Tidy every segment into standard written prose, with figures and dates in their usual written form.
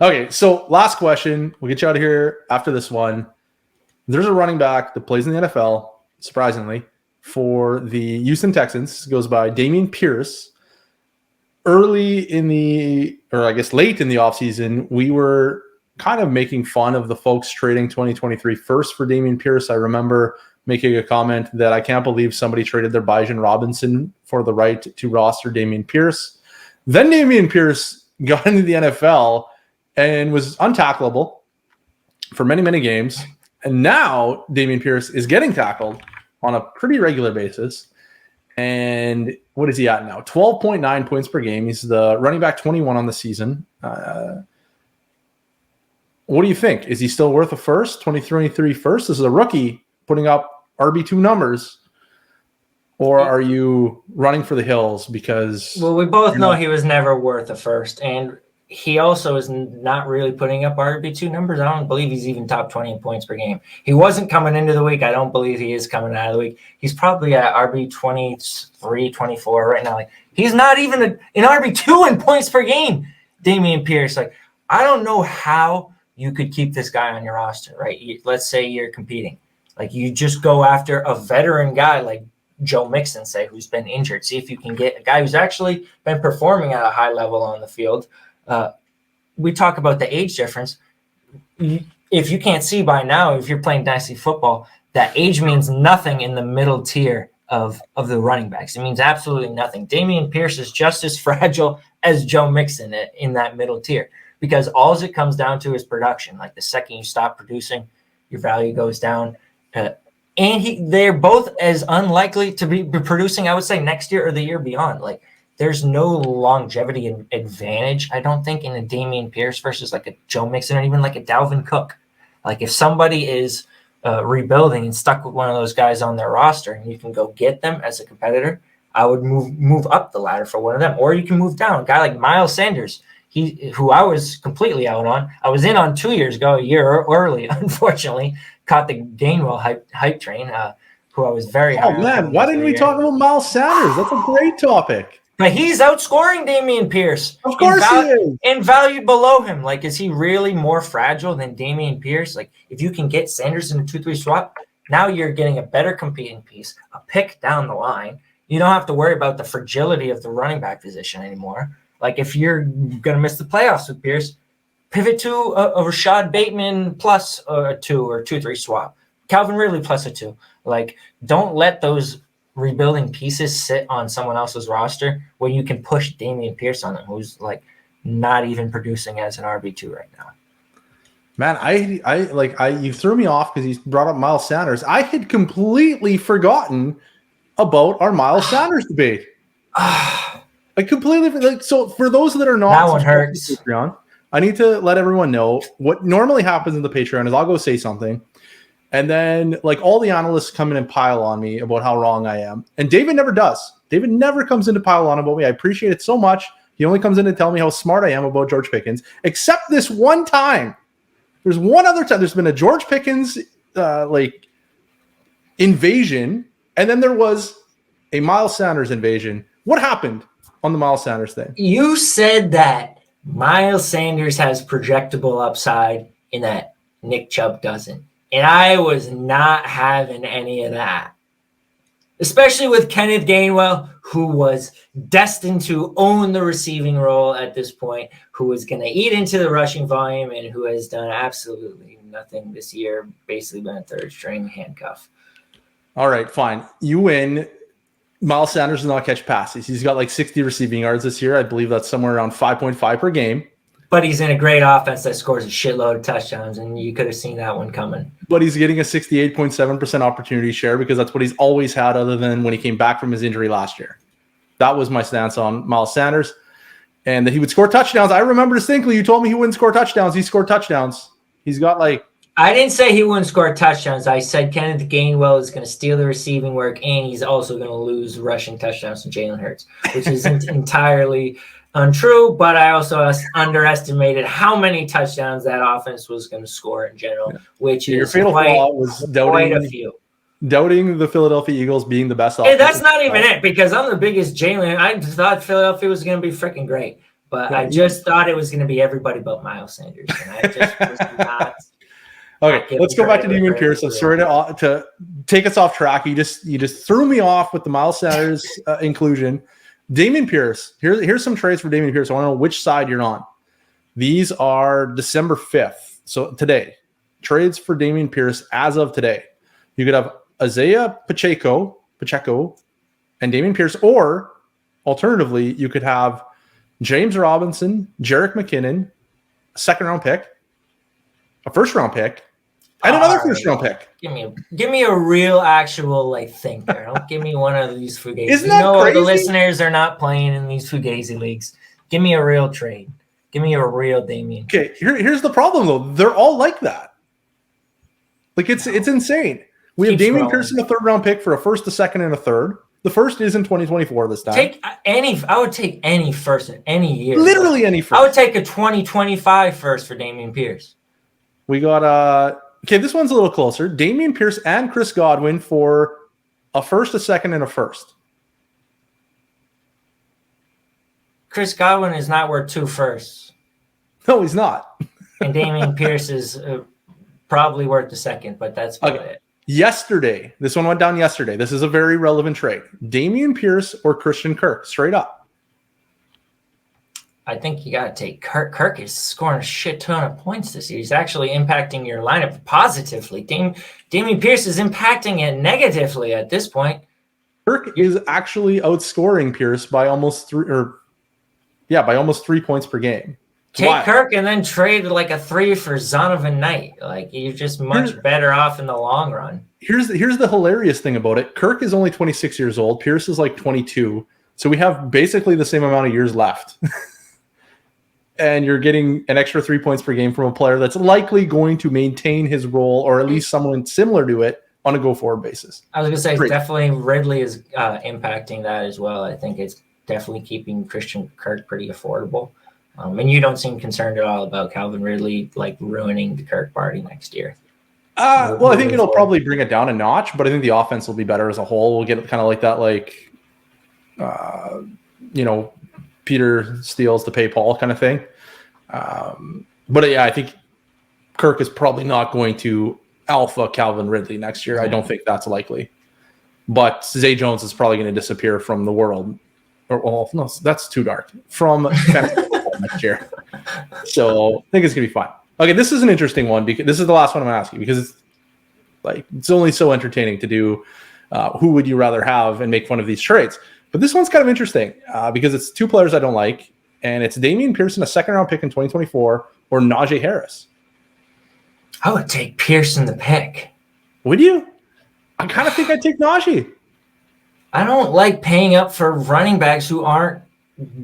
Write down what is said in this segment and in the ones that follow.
Okay, so last question. We'll get you out of here after this one. There's a running back that plays in the NFL, surprisingly, for the Houston Texans. It goes by Dameon Pierce. Early in the, or I guess late in the offseason, we were kind of making fun of the folks trading 2023 first for Dameon Pierce. I remember making a comment that I can't believe somebody traded their Bijan Robinson for the right to roster Dameon Pierce. Then Dameon Pierce got into the NFL and was untackleable for many, many games. And now Dameon Pierce is getting tackled on a pretty regular basis. And what is he at now? 12.9 points per game. He's the running back 21 on the season. What do you think? Is he still worth a first? 2023 first? This is a rookie putting up RB2 numbers. Or are you running for the hills because... Well, we both know he was never worth a first. And he also is not really putting up RB2 numbers. I don't believe he's even top 20 in points per game. He wasn't coming into the week. I don't believe he is coming out of the week. He's probably at RB 23, 24 right now. Like, he's not even an RB2 in points per game, Dameon Pierce. Like, I don't know how you could keep this guy on your roster, right? Let's say you're competing. Like, you just go after a veteran guy like Joe Mixon, say, who's been injured. See if you can get a guy who's actually been performing at a high level on the field. We talk about the age difference. If you can't see by now, if you're playing Dynasty football, that age means nothing in the middle tier of the running backs. It means absolutely nothing. Dameon Pierce is just as fragile as Joe Mixon in that middle tier, because all it comes down to is production. Like, the second you stop producing, your value goes down. And they're both as unlikely to be producing, I would say, next year or the year beyond. Like, there's no longevity advantage, I don't think, in a Dameon Pierce versus like a Joe Mixon or even like a Dalvin Cook. Like, if somebody is rebuilding and stuck with one of those guys on their roster and you can go get them as a competitor, I would move up the ladder for one of them. Or you can move down. A guy like Miles Sanders, who I was completely out on. I was in on 2 years ago, a year early, unfortunately. Caught the Gainwell hype train, who I was very high on. Oh, man, why didn't we talk about Miles Sanders? That's a great topic. But he's outscoring Dameon Pierce. Of course he is. In value below him. Like, is he really more fragile than Dameon Pierce? Like, if you can get Sanders in a 2-3 swap, now you're getting a better competing piece, a pick down the line. You don't have to worry about the fragility of the running back position anymore. Like, if you're going to miss the playoffs with Pierce, pivot to a Rashad Bateman plus a 2 or 2-3 swap. Calvin Ridley plus a 2. Like, don't let those rebuilding pieces sit on someone else's roster where you can push Dameon Pierce on them, who's like not even producing as an RB2 right now. Man, you threw me off because you brought up Miles Sanders. I had completely forgotten about our Miles Sanders debate. I completely so for those that are not, that one hurts. Patreon, I need to let everyone know what normally happens in the Patreon is I'll go say something. And then, like, all the analysts come in and pile on me about how wrong I am. And David never does. David never comes in to pile on about me. I appreciate it so much. He only comes in to tell me how smart I am about George Pickens, except this one time. There's one other time. There's been a George Pickens, invasion, and then there was a Miles Sanders invasion. What happened on the Miles Sanders thing? You said that Miles Sanders has projectable upside and that Nick Chubb doesn't. And I was not having any of that, especially with Kenneth Gainwell, who was destined to own the receiving role at this point, who was going to eat into the rushing volume and who has done absolutely nothing this year, basically been a third string handcuff. All right, fine. You win. Miles Sanders does not catch passes. He's got like 60 receiving yards this year. I believe that's somewhere around 5.5 per game. But he's in a great offense that scores a shitload of touchdowns, and you could have seen that one coming. But he's getting a 68.7% opportunity share because that's what he's always had other than when he came back from his injury last year. That was my stance on Miles Sanders. And that he would score touchdowns. I remember distinctly you told me he wouldn't score touchdowns. He scored touchdowns. He's got like... I didn't say he wouldn't score touchdowns. I said Kenneth Gainwell is going to steal the receiving work, and he's also going to lose rushing touchdowns to Jalen Hurts, which is entirely... untrue, but I also underestimated how many touchdowns that offense was going to score in general, which your is fatal flaw was quite a few. Doubting the Philadelphia Eagles being the best offense. Hey, that's not even it, because I'm the biggest Jalen. I thought Philadelphia was going to be freaking great. But I just thought it was going to be everybody but Miles Sanders, and I just was not. Okay, let's go back to Dameon Pierce. I'm sorry to take us off track. You just threw me off with the Miles Sanders inclusion. Dameon Pierce. Here's some trades for Dameon Pierce. I want to know which side you're on. These are December 5th. So today, trades for Dameon Pierce as of today. You could have Isaiah Pacheco, and Dameon Pierce, or alternatively, you could have James Robinson, Jerick McKinnon, a second-round pick, a first-round pick, and another first-round pick. Give me a real, actual think there. Don't give me one of these fugazi. Isn't that crazy? The listeners are not playing in these fugazi leagues. Give me a real trade. Give me a real Dameon. Okay, here's the problem though. They're all like that. It's insane. We have Dameon Pierce in a third-round pick for a first, a second, and a third. The first is in 2024 this time. I would take any first in any year. Literally any first. I would take a 2025 first for Dameon Pierce. We got okay, this one's a little closer. Dameon Pierce and Chris Godwin for a first, a second, and a first. Chris Godwin is not worth 2 firsts. No, he's not. And Dameon Pierce is probably worth the second, but that's about it. Yesterday, this one went down yesterday. This is a very relevant trade. Dameon Pierce or Christian Kirk, straight up. I think you got to take Kirk. Kirk is scoring a shit ton of points this year. He's actually impacting your lineup positively. Dameon Pierce is impacting it negatively at this point. Kirk is actually outscoring Pierce by almost 3 points per game. Take Kirk and then trade a 3 for Zonovan Knight. You're just much better off in the long run. Here's the hilarious thing about it. Kirk is only 26 years old. Pierce is 22. So we have basically the same amount of years left. And you're getting an extra 3 points per game from a player that's likely going to maintain his role, or at least someone similar to it, on a go-forward basis. I was going to say, definitely Ridley is impacting that as well. I think it's definitely keeping Christian Kirk pretty affordable. And you don't seem concerned at all about Calvin Ridley ruining the Kirk party next year. Well, I think it'll probably bring it down a notch, but I think the offense will be better as a whole. We'll get kind of that Peter steals to pay Paul kind of thing. But yeah, I think Kirk is probably not going to alpha Calvin Ridley next year. I don't think that's likely. But Zay Jones is probably going to disappear from the world. No, that's too dark. From fantasy football next year. So I think it's going to be fine. Okay, this is an interesting one because this is the last one I'm going to ask you because it's only so entertaining to do who would you rather have and make fun of these trades. But this one's kind of interesting because it's 2 players I don't like, and it's Dameon Pierce, a second-round pick in 2024, or Najee Harris. I would take Pierce in the pick. Would you? I kind of think I'd take Najee. I don't like paying up for running backs who aren't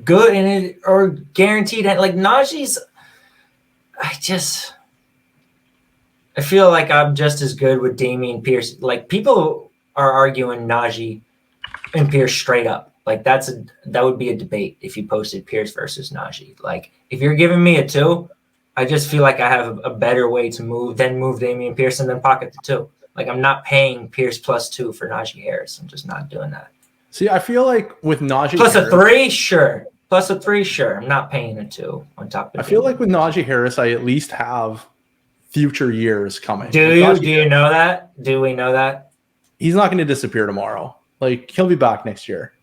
good in it or guaranteed. Najee's, I feel like I'm just as good with Dameon Pierce. People are arguing Najee and Pierce straight up. That would be a debate if you posted Pierce versus Najee. If you're giving me a 2, I just feel like I have a better way to move Dameon Pierce and then pocket the 2. I'm not paying Pierce plus 2 for Najee Harris. I'm just not doing that. See, I feel like with Najee plus Harris, a 3, sure. Plus a 3, sure. I'm not paying a 2 on top of it. I feel like with Najee Harris, I at least have future years coming. Do you know that? Do we know that? He's not going to disappear tomorrow. He'll be back next year.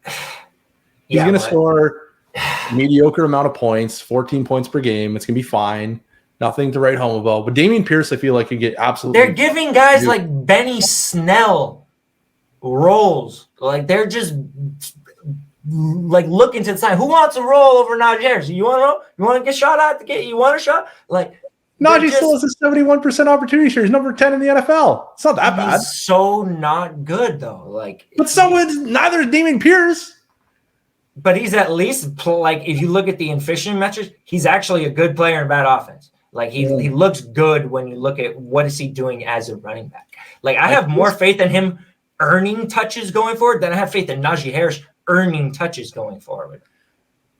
He's going to score a mediocre amount of points, 14 points per game. It's going to be fine. Nothing to write home about. But Dameon Pierce, I feel like could get absolutely. They're giving guys like Benny Snell roles. They're just looking to the side. Who wants a roll over Najee Harris? You want to know? You want to get shot at? You want a shot? Najee still has a 71% opportunity share. He's number 10 in the NFL. It's not that bad. He's so not good though. But neither is Dameon Pierce. But he's at least if you look at the efficient metrics, he's actually a good player in bad offense. He looks good when you look at what is he doing as a running back. I have more faith in him earning touches going forward than I have faith in Najee Harris earning touches going forward.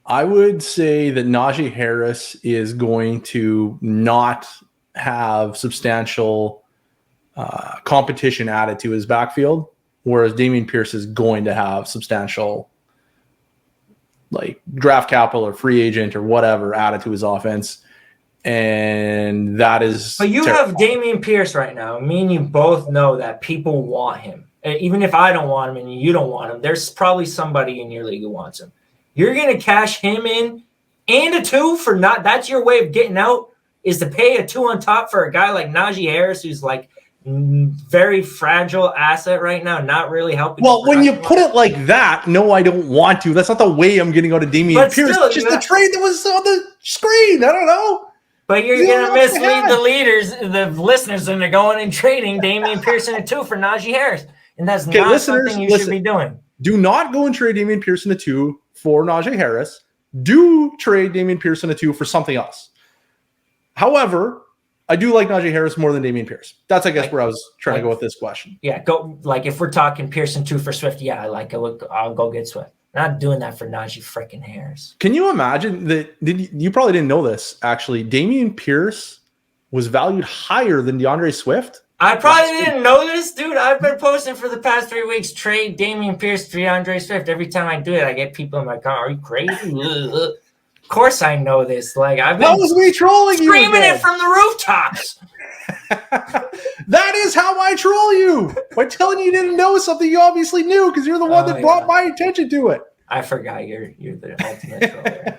I would say that Najee Harris is going to not have substantial competition added to his backfield, whereas Dameon Pierce is going to have substantial like draft capital or free agent or whatever added to his offense. And that is. But you have Dameon Pierce right now. Me and you both know that people want him. Even if I don't want him and you don't want him, there's probably somebody in your league who wants him. You're going to cash him in and a 2 for not. That's your way of getting out, is to pay a 2 on top for a guy like Najee Harris, who's like very fragile asset right now, not really helping. Well, when you put it like that, no, I don't want to. That's not the way I'm getting out of Dameon Pierce. It's just the trade that was on the screen. I don't know. But you're going to mislead the listeners, and they're going and trading Dameon Pierce in a 2 for Najee Harris. And that's not something you should be doing. Do not go and trade Dameon Pierce in a 2 for Najee Harris. Do trade Dameon Pierce in a 2 for something else. However, I do like Najee Harris more than Dameon Pierce. That's, I guess, where I was trying to go with this question. Yeah, go like if we're talking Pierce and 2 for Swift, yeah, I like it. I'll go get Swift. Not doing that for Najee freaking Harris. Can you imagine that? You probably didn't know this, actually. Dameon Pierce was valued higher than DeAndre Swift. I probably didn't know this, dude. I've been posting for the past 3 weeks, trade Dameon Pierce for DeAndre Swift. Every time I do it, I get people in my comment, are you crazy? Of course I know this. Like, I've been that was me trolling you. Screaming it from the rooftops. That is how I troll you. By telling you didn't know something you obviously knew, because you're the one that brought my attention to it. I forgot you're the ultimate troller.